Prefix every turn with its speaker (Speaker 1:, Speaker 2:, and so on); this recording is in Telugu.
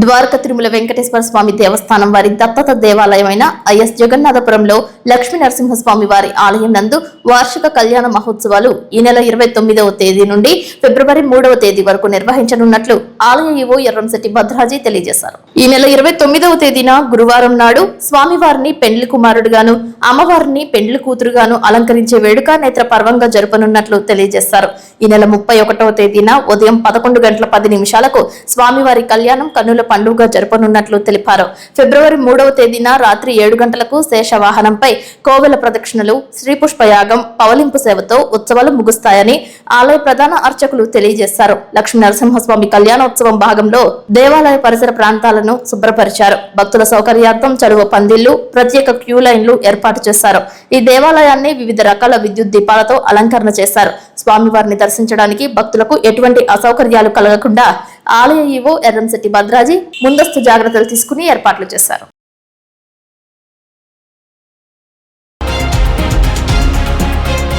Speaker 1: ద్వారక తిరుమల వెంకటేశ్వర స్వామి దేవస్థానం వారి దత్తత దేవాలయమైన ఐఎస్ జగన్నాథపురంలో లక్ష్మీ నరసింహస్వామి వారి ఆలయం నందు వార్షిక కళ్యాణ మహోత్సవాలు ఈ నెల 29వ తేదీ నుండి ఫిబ్రవరి 3వ తేదీ వరకు నిర్వహించనున్నట్లు ఆలయ ఈవో ఎర్రంశెట్టి భద్రాజీ తెలియజేశారు. ఈ నెల 29వ తేదీన గురువారం నాడు స్వామివారిని పెండ్లి కుమారుడుగాను అమ్మవారిని పెండ్లి కూతురుగాను అలంకరించే వేడుక నేత్ర పర్వంగా జరపనున్నట్లు తెలియజేశారు. ఈ నెల 31వ తేదీన ఉదయం 11:10 స్వామివారి కళ్యాణం కన్నుల పండుగ జరపనున్నట్లు తెలిపారు. ఫిబ్రవరి 3వ తేదీన రాత్రి 7 గంటలకు శేషవాహనంపై కోవెల ప్రదక్షిణలు, శ్రీ పుష్పయాగం, పవలింపు సేవతో ఉత్సవాలు ముగుస్తాయని ఆలయ ప్రధాన అర్చకులు తెలియజేశారు. లక్ష్మీ నరసింహస్వామి కళ్యాణోత్సవం భాగంలో దేవాలయ పరిసర ప్రాంతాలను శుభ్రపరిచారు. భక్తుల సౌకర్యార్థం చలువ పందిళ్లు, ప్రత్యేక క్యూ లైన్లు ఏర్పాటు చేశారు. ఈ దేవాలయాన్ని వివిధ రకాల విద్యుత్ దీపాలతో అలంకరణ చేశారు. స్వామివారిని దర్శించడానికి భక్తులకు ఎటువంటి అసౌకర్యాలు కలగకుండా ఆలయ ఈవో ఎర్రంశెట్టి భద్రాజీ ముందస్తు జాగ్రత్తలు తీసుకుని ఏర్పాట్లు చేశారు.